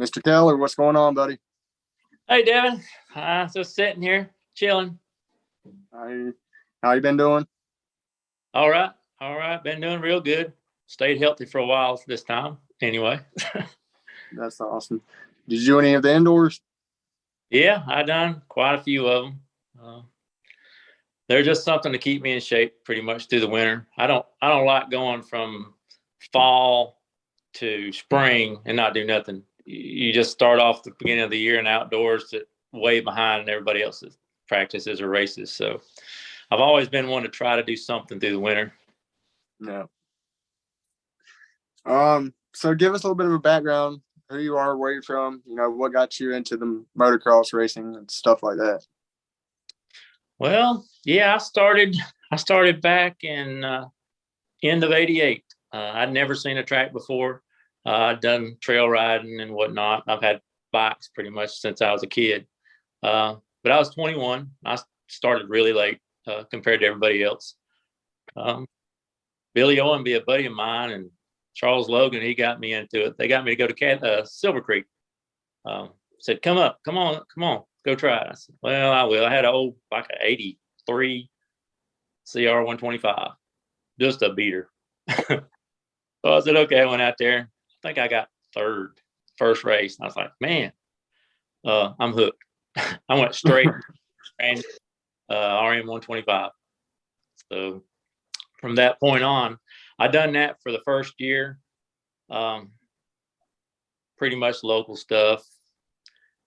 Mr. Keller, what's going on, buddy? Hey, Devin. Just sitting here, chilling. How you been doing? All right. Been doing real good. Stayed healthy for a while this time. Anyway. That's awesome. Did you do any of the indoors? Yeah, I done quite a few of them. They're just something to keep me in shape pretty much through the winter. I don't like going from fall to spring and not do nothing. You just start off the beginning of the year in outdoors way behind everybody else's practices or races. So I've always been one to try to do something through the winter. Yeah. So give us a little bit of a background, who you are, where you're from, what got you into the motocross racing and stuff like that. Well, yeah, I started back in end of '88. I'd never seen a track before. I'd done trail riding and whatnot. I've had bikes pretty much since I was a kid. But I was 21. I started really late compared to everybody else. Billy Owen, a buddy of mine, and Charles Logan, he got me into it. They got me to go to Silver Creek. Said, come on, go try it. I said, well, I will. I had an 83 CR 125, just a beater. So I said, okay. I went out there. I think I got third first race. And I was like, man, I'm hooked. I went straight and RM 125. So from that point on, I done that for the first year. Pretty much local stuff.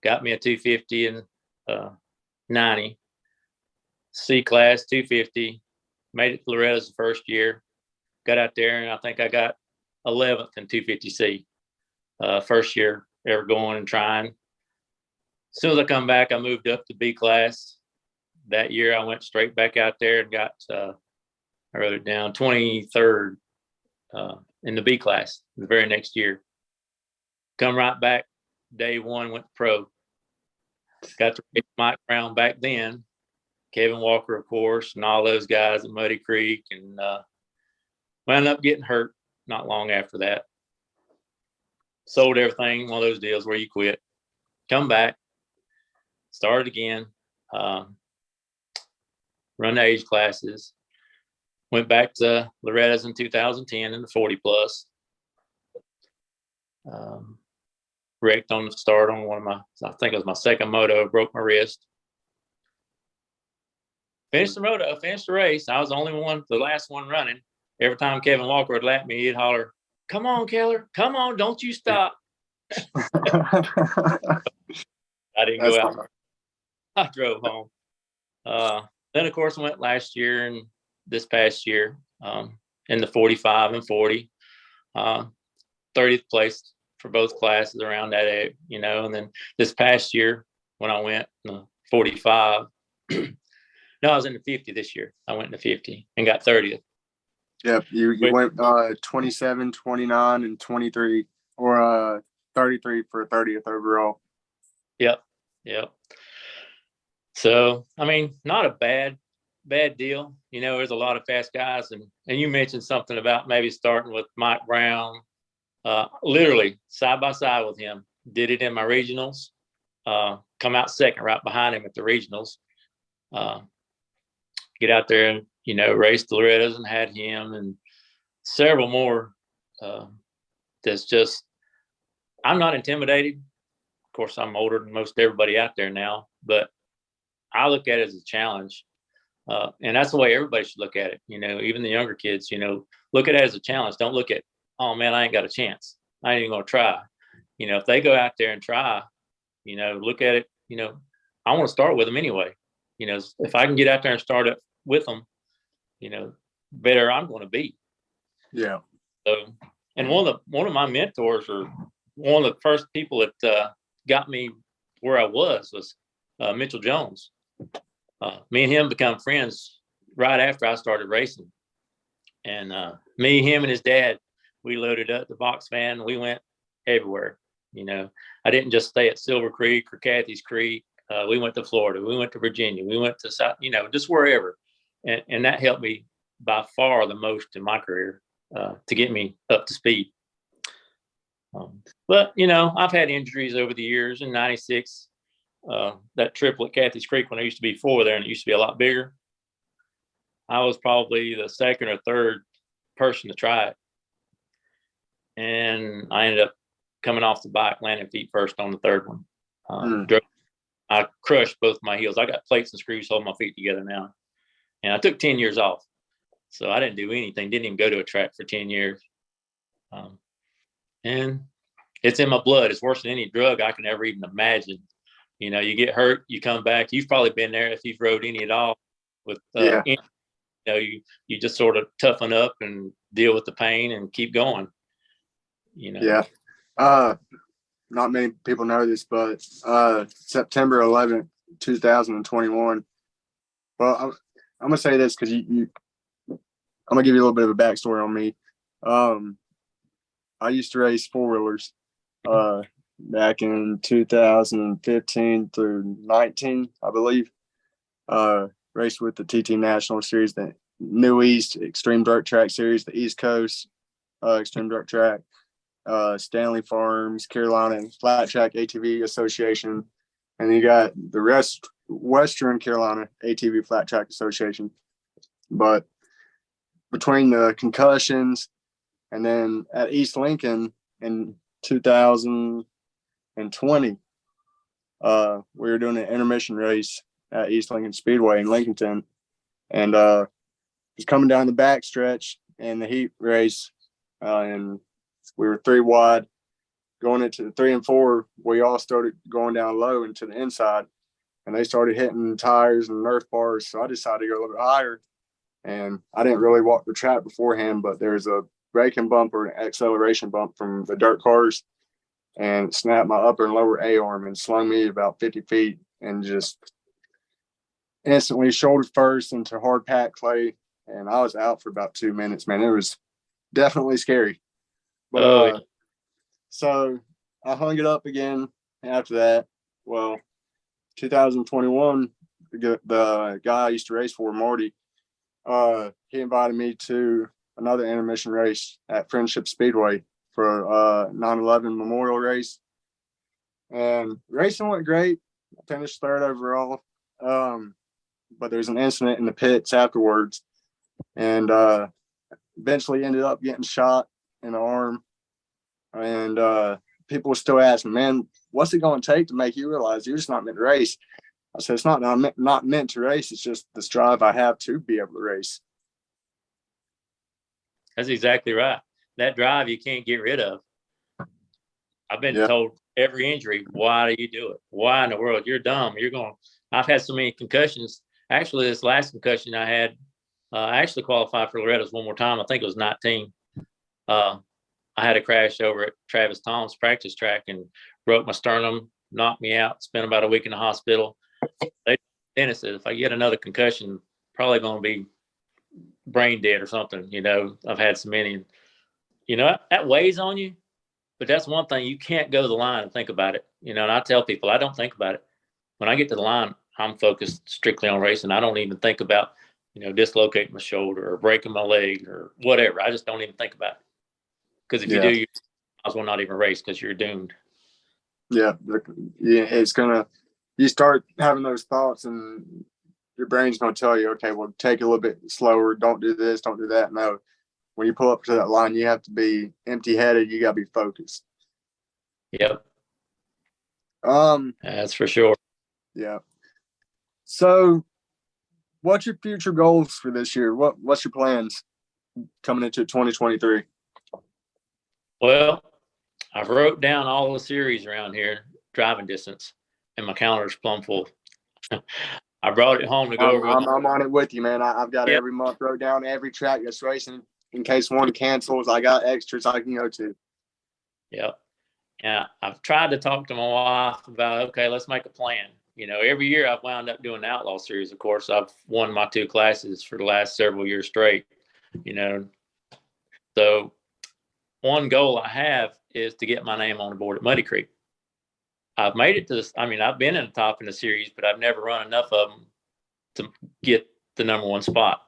Got me a 250 and 90. C class 250. Made it to Loretta's the first year. Got out there and I think I got 11th in 250C. First year ever going and trying. As soon as I come back, I moved up to B class. That year I went straight back out there and got, I wrote it down, 23rd in the B class the very next year. Come right back, day one, went to pro. Got to race Mike Brown back then, Kevin Walker, of course, and all those guys at Muddy Creek, and wound up getting hurt not long after that. Sold everything, one of those deals where you quit. Come back, started again, run the age classes. Went back to Loretta's in 2010 in the 40 plus. Wrecked on the start on I think it was my second moto, broke my wrist. Finished the race. I was the last one running. Every time Kevin Walker would lap me, he'd holler, come on, Keller, come on, don't you stop. I didn't go out. I drove home. Then, of course, I went last year and this past year in the 45 and 40. 30th place for both classes around that age, and then this past year when I went in the 45, no, I was in the 50 this year. I went in the 50 and got 30th. Yep, you went 27, 29, and 23, or 33 for 30th overall. Yep. So, I mean, not a bad deal. There's a lot of fast guys, and you mentioned something about maybe starting with Mike Brown. Literally side by side with him. Did it in my regionals. Come out second right behind him at the regionals. Get out there and race the Loretta's and had him and several more. That's just, I'm not intimidated. Of course, I'm older than most everybody out there now, but I look at it as a challenge. And that's the way everybody should look at it. Even the younger kids, look at it as a challenge. Don't look at, oh man, I ain't got a chance. I ain't even gonna try. If they go out there and try, look at it, I want to start with them anyway. If I can get out there and start it with them, better I'm going to be. Yeah. So, and one of my mentors, or one of the first people that got me where I was Mitchell Jones. Me and him become friends right after I started racing. And me, him, and his dad, we loaded up the box van. We went everywhere. I didn't just stay at Silver Creek or Cathy's Creek. We went to Florida. We went to Virginia. We went to South, just wherever. And that helped me by far the most in my career to get me up to speed. But, I've had injuries over the years. In 96, that triple at Cathy's Creek, when there used to be 4 there and it used to be a lot bigger, I was probably the second or third person to try it. And I ended up coming off the bike, landing feet first on the third one. I crushed both my heels. I got plates and screws holding my feet together now. And I took 10 years off. So I didn't do anything, didn't even go to a track for 10 years. And it's in my blood. It's worse than any drug I can ever even imagine. You get hurt, you come back. You've probably been there if you've rode any at all. With you just sort of toughen up and deal with the pain and keep going. Yeah. Not many people know this, but September 11th, 2021. Well, I'm gonna say this because I'm gonna give you a little bit of a backstory on me. I used to race 4-wheelers back in 2015 through 19, I believe. Raced with the TT National Series, the New East Extreme Dirt Track Series, the East Coast Extreme Dirt Track, Stanley Farms, Carolina Flat Track ATV Association, and you got the Western Carolina ATV Flat Track Association. But between the concussions and then at East Lincoln in 2020, we were doing an intermission race at East Lincoln Speedway in Lincolnton, and was coming down the back stretch in the heat race, and we were 3 wide. Going into the 3 and 4, we all started going down low into the inside, and they started hitting tires and Nerf bars. So I decided to go a little bit higher, and I didn't really walk the track beforehand, but there's a braking bump or an acceleration bump from the dirt cars, and it snapped my upper and lower A-arm and slung me about 50 feet and just instantly shoulder first into hard packed clay, and I was out for about 2 minutes, man. It was definitely scary. But so I hung it up again after that. Well, 2021, the guy I used to race for, Marty, he invited me to another intermission race at Friendship Speedway for 9/11 Memorial Race. And racing went great. I finished 3rd overall. But there's an incident in the pits afterwards, and eventually ended up getting shot in the arm. And people were still asking, man, what's it going to take to make you realize you're just not meant to race? I said, it's not not meant to race. It's just this drive I have to be able to race. That's exactly right. That drive you can't get rid of. I've been told every injury, why do you do it? Why in the world? You're dumb. I've had so many concussions. Actually, this last concussion I had, I actually qualified for Loretta's one more time. I think it was 19. I had a crash over at Travis Tom's practice track and broke my sternum, knocked me out, spent about a week in the hospital. Then said, if I get another concussion, probably going to be brain dead or something. I've had so many. That weighs on you, but that's one thing. You can't go to the line and think about it. And I tell people, I don't think about it. When I get to the line, I'm focused strictly on racing. I don't even think about, dislocating my shoulder or breaking my leg or whatever. I just don't even think about it. Because if you do, you might as well not even race because you're doomed. Yeah, it's you start having those thoughts and your brain's going to tell you, okay, well, take it a little bit slower. Don't do this, don't do that. No, when you pull up to that line, you have to be empty-headed. You got to be focused. Yep. That's for sure. Yeah. So what's your future goals for this year? What's your plans coming into 2023? Well, I've wrote down all the series around here, driving distance, and my calendar's plumb full. I brought it home to go over. I'm on it with you, man. I've got every month wrote down every track that's racing. In case one cancels, I got extras I can go to. Yep. Yeah, I've tried to talk to my wife about, okay, let's make a plan. Every year I've wound up doing the Outlaw Series. Of course, I've won my 2 classes for the last several years straight. So one goal I have is to get my name on the board at Muddy Creek. I've made it to this. I mean, I've been in the top in the series, but I've never run enough of them to get the number 1 spot.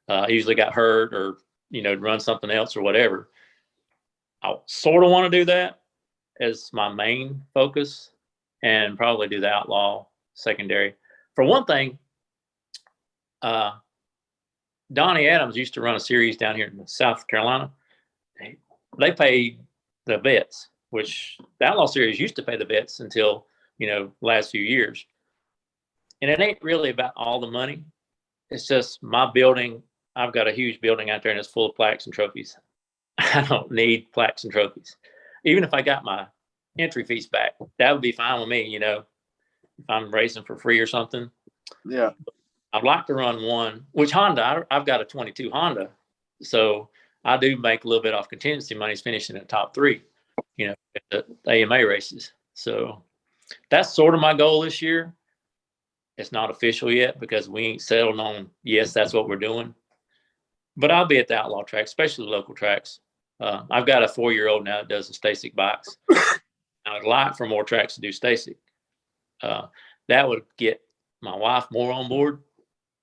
I usually got hurt or, run something else or whatever. I sort of want to do that, as my main focus and probably do the outlaw secondary. For one thing, Donnie Adams used to run a series down here in South Carolina. They paid the vets, which the outlaw series used to pay the vets until, last few years. And it ain't really about all the money. It's just my building. I've got a huge building out there and it's full of plaques and trophies. I don't need plaques and trophies. Even if I got my entry fees back, that would be fine with me, if I'm racing for free or something. Yeah. I'd like to run one, which Honda, I've got a 22 Honda. So I do make a little bit off contingency money finishing in the top 3, at the AMA races. So that's sort of my goal this year. It's not official yet because we ain't settled on, yes, that's what we're doing. But I'll be at the outlaw track, especially the local tracks. I've got a 4-year-old now that does the Stasic bikes. I'd like for more tracks to do Stasic. That would get my wife more on board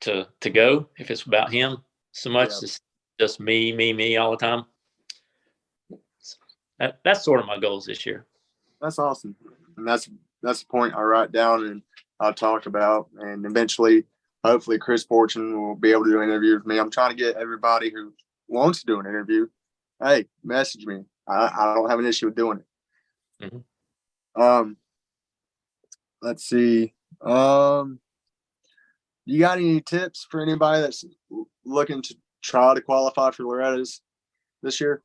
to go if it's about him so much. Yeah. It's just me all the time. That's sort of my goals this year. That's awesome. And that's the point I write down and I'll talk about. And eventually, hopefully, Chris Fortune will be able to do an interview with me. I'm trying to get everybody who wants to do an interview. Hey, message me. I don't have an issue with doing it. Mm-hmm. Let's see. You got any tips for anybody that's looking to try to qualify for Loretta's this year?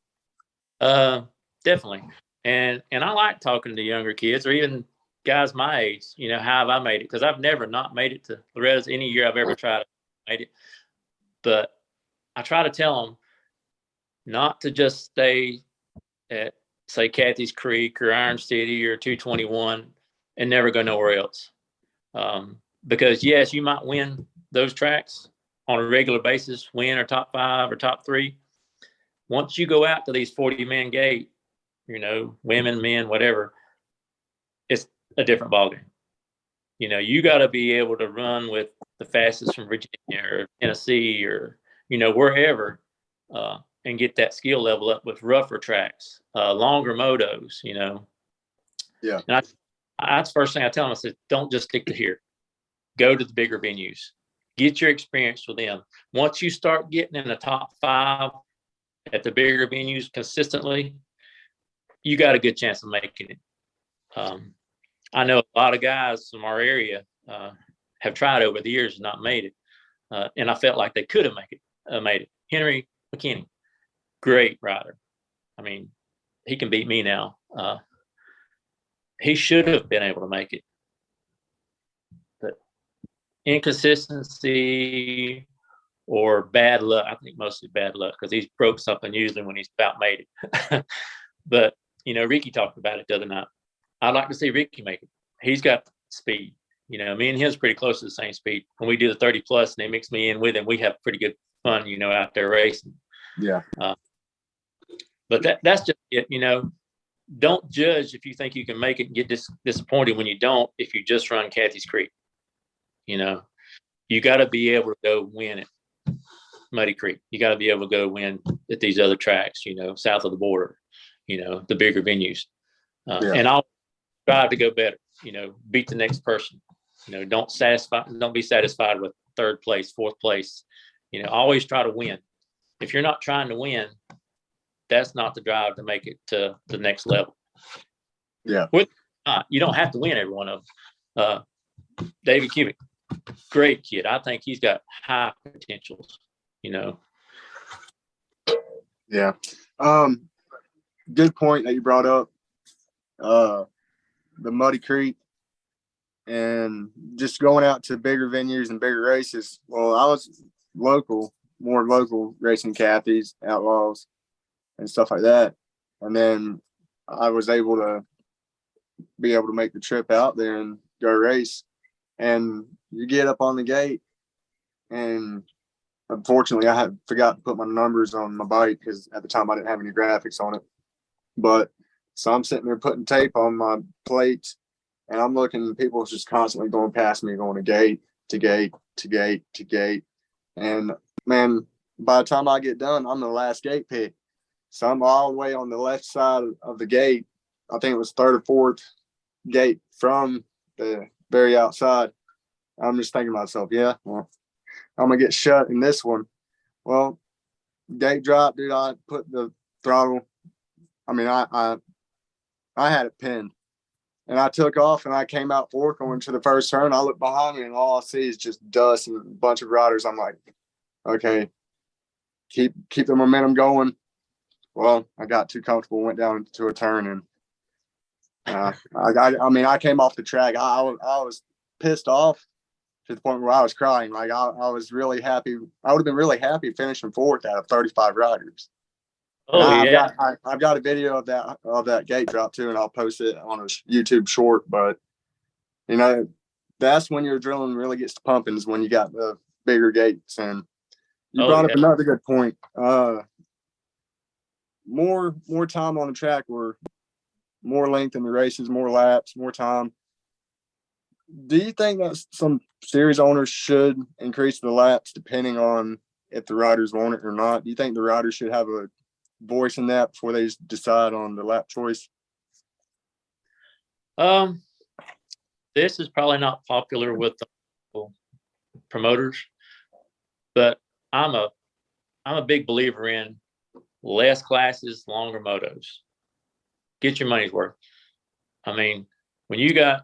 Definitely. And I like talking to younger kids or even guys my age, how have I made it? Because I've never not made it to Loretta's any year I've ever tried to make it. But I try to tell them not to just stay at, say, Cathy's Creek or Iron City or 221 and never go nowhere else. Because, yes, you might win those tracks on a regular basis, win or top 5 or top 3. Once you go out to these 40-man gate, women, men, whatever, it's a different ballgame. You got to be able to run with the fastest from Virginia or Tennessee or, wherever, and get that skill level up with rougher tracks, longer motos, Yeah. And that's the first thing I tell them. I said, don't just stick to here. Go to the bigger venues. Get your experience with them. Once you start getting in the top 5 at the bigger venues consistently, you got a good chance of making it. I know a lot of guys from our area have tried over the years and not made it. And I felt like they could have made it. Henry McKinney, great rider. I mean, he can beat me now. He should have been able to make it. But inconsistency or bad luck, I think mostly bad luck because he's broke something usually when he's about made it. But, Ricky talked about it the other night. I'd like to see Ricky make it. He's got speed. Me and him's pretty close to the same speed. When we do the 30 plus and they mix me in with him, we have pretty good fun, out there racing. Yeah. But that's just it, Don't judge if you think you can make it and get disappointed when you don't, if you just run Cathy's Creek. You got to be able to go win at Muddy Creek. You got to be able to go win at these other tracks, south of the border, the bigger venues. And I'll strive to go better, beat the next person. Don't be satisfied with 3rd place, 4th place. Always try to win. If you're not trying to win, that's not the drive to make it to the next level. Yeah. You don't have to win every one of them. David Cubic, great kid. I think he's got high potentials, Yeah. Good point that you brought up. The Muddy Creek and just going out to bigger venues and bigger races. Well, I was more local racing Cathy's, Outlaws, and stuff like that. And then I was able to make the trip out there and go race. And you get up on the gate, and unfortunately, I had forgot to put my numbers on my bike because at the time I didn't have any graphics on it. But so I'm sitting there putting tape on my plates, and I'm looking. People just constantly going past me, going to gate to gate to gate to gate. And man, by the time I get done, I'm the last gate pick. So I'm all the way on the left side of the gate, I think it was third or fourth gate from the very outside. I'm just thinking to myself, yeah, well, I'm gonna get shut in this one. Well, gate drop, dude. I put the throttle. I mean, I had it pinned, and I took off, and I came out fork going to the first turn. I look behind me, and all I see is just dust and a bunch of riders. I'm like, okay, keep the momentum going. Well, I got too comfortable, went down into a turn, and I mean, I came off the track. I was pissed off to the point where I was crying. Like I was really happy. I would have been really happy finishing fourth out of 35 riders. And Oh yeah. I've got a video of that gate drop too, and I'll post it on a YouTube short. But you know, that's when your adrenaline really gets to pumping, is when you got the bigger gates. And you Oh brought up yeah. another good point. More time on the track, or more length in the races, more laps, more time. Do you think that some series owners should increase the laps depending on if the riders want it or not? Do you think the riders should have a voice in that before they decide on the lap choice? This is probably not popular with the promoters, but I'm a big believer in less classes, longer motos. Get your money's worth. I mean, when you got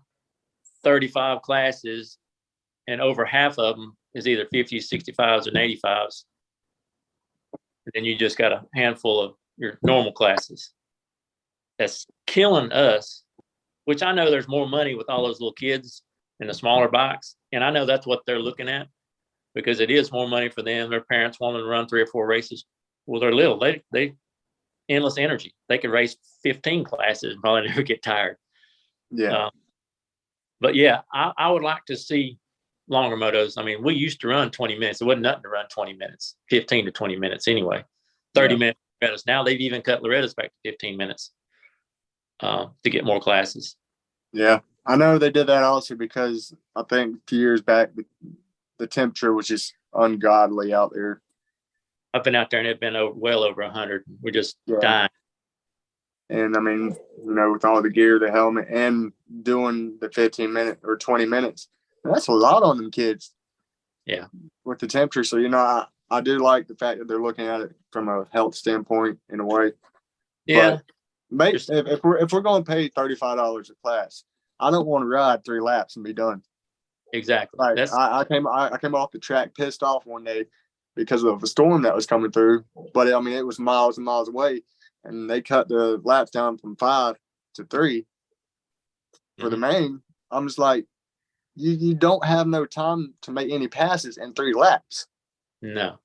35 classes and over half of them is either 50s, 65s, and 85s, and then you just got a handful of your normal classes. That's killing us, which I know there's more money with all those little kids and the smaller bikes. And I know that's what they're looking at, because it is more money for them. Their parents want them to run 3 or 4 races. Well, they're little. They endless energy. They could race 15 classes and probably never get tired. Yeah. But yeah, I would like to see longer motos. I mean, we used to run 20 minutes. It wasn't nothing to run 20 minutes, 15 to 20 minutes anyway. 30 minutes. Now they've even cut Loretta's back to 15 minutes to get more classes. Yeah. I know they did that also because I think a few years back, the temperature was just ungodly out there. I've been out there and it's been well over 100. We're just dying. And I mean, you know, with all the gear, the helmet, and doing the 15-minute or 20 minutes, that's a lot on them kids. Yeah. With the temperature. So, you know, I do like the fact that they're looking at it from a health standpoint in a way. Yeah. But if we're going to pay $35 a class, I don't want to ride 3 laps and be done. Exactly. Like I came off the track pissed off one day because of a storm that was coming through. But I mean, it was miles and miles away, and they cut the laps down from 5 to 3 for the main. I'm just like, you don't have no time to make any passes in 3 laps. No.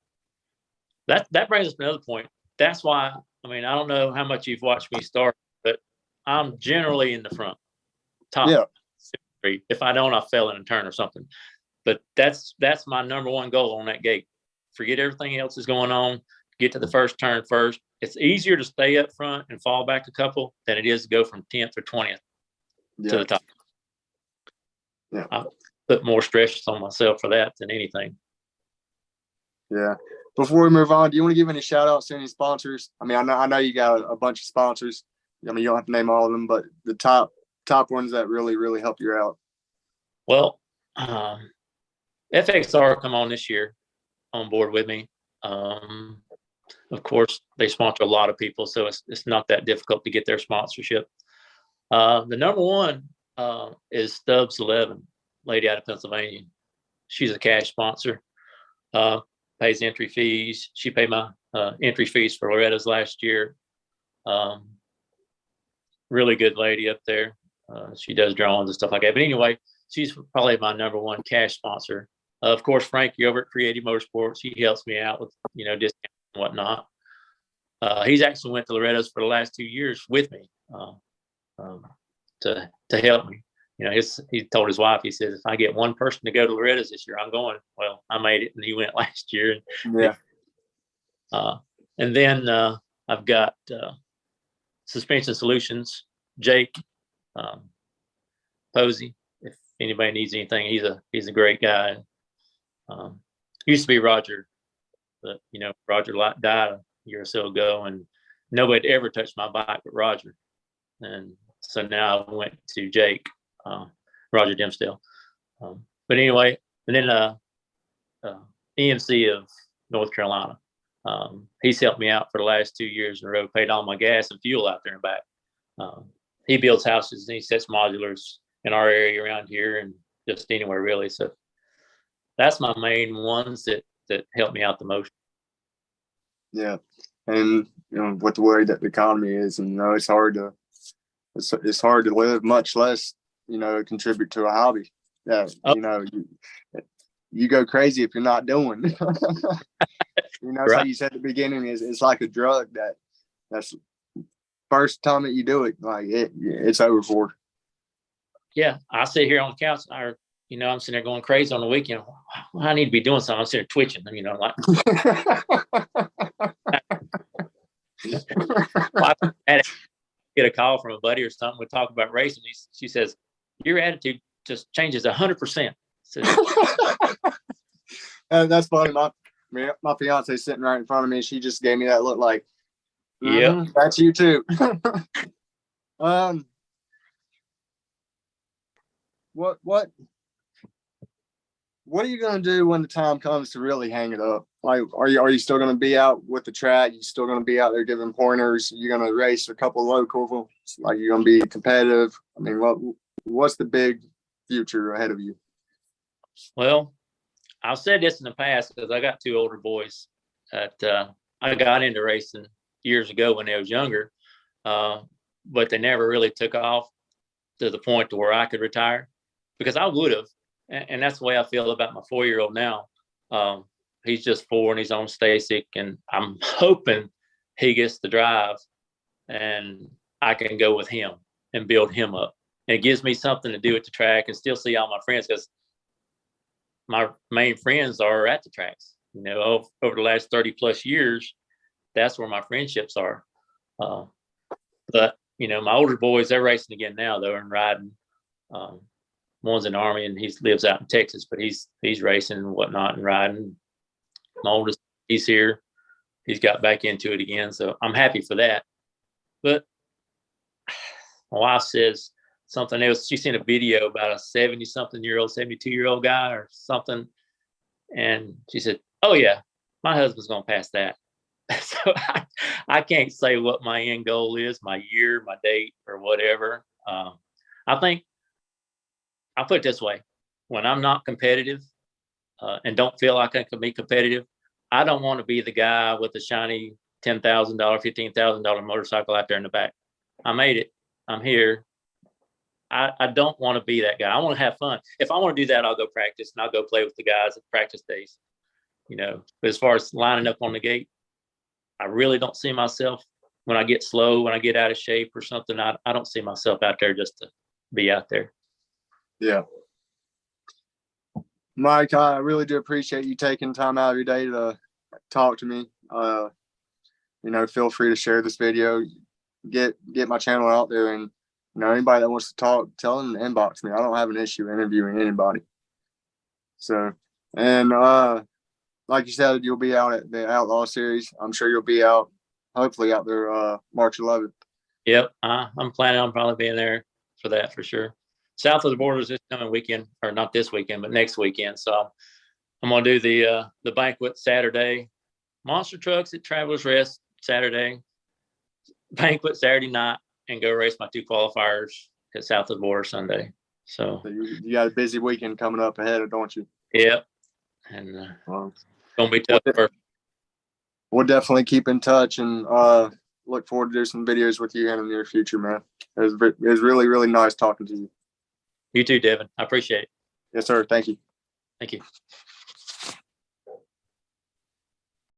That brings us to another point. That's why, I mean, I don't know how much you've watched me start, but I'm generally in the front, top. Yeah. If I don't, I fell in a turn or something. But that's my number one goal on that gate. Forget everything else is going on. Get to the first turn first. It's easier to stay up front and fall back a couple than it is to go from 10th or 20th to the top. Yeah. I put more stress on myself for that than anything. Yeah. Before we move on, do you want to give any shout outs to any sponsors? I mean, I know you got a bunch of sponsors. I mean, you don't have to name all of them, but the top ones that really, really help you out. Well, FXR come on this year on board with me. Of course, they sponsor a lot of people, so it's not that difficult to get their sponsorship. The number one is Stubbs 11, lady out of Pennsylvania. She's a cash sponsor. Pays entry fees. She paid my entry fees for Loretta's last year. Really good lady up there. She does drawings and stuff like that. But anyway, she's probably my number one cash sponsor. Of course, Frankie over at Creative Motorsports, he helps me out with, you know, discounts and whatnot. He's actually went to Loretta's for the last 2 years with me to help me. You know, he told his wife, he says, if I get one person to go to Loretta's this year, I'm going. Well, I made it, and he went last year. Yeah. And then I've got Suspension Solutions, Jake Posey. If anybody needs anything, he's a great guy. Used to be Roger, but you know, Roger died a year or so ago, and nobody ever touched my bike but Roger. And So now I went to Jake, Roger Dimsdale. But anyway, and then EMC of North Carolina. He's helped me out for the last 2 years in a row, paid all my gas and fuel out there and back. He builds houses and he sets modulars in our area around here and just anywhere really. So that's my main ones that help me out the most. Yeah. And with the way that the economy is, and it's hard to live, much less contribute to a hobby that you go crazy if you're not doing. It's like you said at the beginning, it's like a drug that's first time that you do it, like it's over for. Yeah, I sit here on the couch. I'm sitting there going crazy on the weekend. Well, I need to be doing something. I'm sitting there twitching. Like. I had to get a call from a buddy or something. We talk about racing. She says, "Your attitude just changes 100%." That's funny. My fiance sitting right in front of me. She just gave me that look like, yeah, that's you too. What are you gonna do when the time comes to really hang it up? Like, are you still gonna be out with the track? You still gonna be out there giving pointers? You're gonna race a couple of local? Like, you're gonna be competitive? I mean, what's the big future ahead of you? Well, I've said this in the past because I got 2 older boys that I got into racing years ago when they was younger, but they never really took off to the point to where I could retire, because I would have. And that's the way I feel about my 4-year-old now. He's just 4 and he's on Stasic, and I'm hoping he gets to drive and I can go with him and build him up. And it gives me something to do at the track and still see all my friends, because my main friends are at the tracks. Over the last 30 plus years, that's where my friendships are. But my older boys, they're racing again now, though, and riding. One's in the Army and he lives out in Texas, but he's racing and whatnot and riding. My oldest, he's here. He's got back into it again, so I'm happy for that. But my wife says something else. She's seen a video about a 70-something-year-old, 72-year-old guy or something, and she said, "Oh yeah, my husband's gonna pass that." So I can't say what my end goal is, my year, my date, or whatever. I think I'll put it this way: when I'm not competitive and don't feel like I can be competitive, I don't want to be the guy with the shiny $10,000, $15,000 motorcycle out there in the back. I made it. I'm here. I don't want to be that guy. I want to have fun. If I want to do that, I'll go practice and I'll go play with the guys at practice days. But as far as lining up on the gate, I really don't see myself when I get slow, when I get out of shape or something. I don't see myself out there just to be out there. Yeah. Mike, I really do appreciate you taking time out of your day to talk to me. Feel free to share this video, get my channel out there, and anybody that wants to talk, tell them to inbox me. I don't have an issue interviewing anybody. So, and like you said, you'll be out at the Outlaw Series. I'm sure you'll be out, hopefully out there March 11th. Yep, I'm planning on probably being there for that for sure. South of the Borders this coming weekend, or not this weekend, but next weekend. So I'm gonna do the banquet Saturday, monster trucks at Travelers Rest Saturday, banquet Saturday night, and go race my 2 qualifiers at South of the Border Sunday. So you got a busy weekend coming up ahead, don't you? Yep, and it's gonna be tough. We'll definitely keep in touch and look forward to do some videos with you in the near future, man. It was really, really nice talking to you. You too, Devin. I appreciate it. Yes, sir. Thank you. Thank you.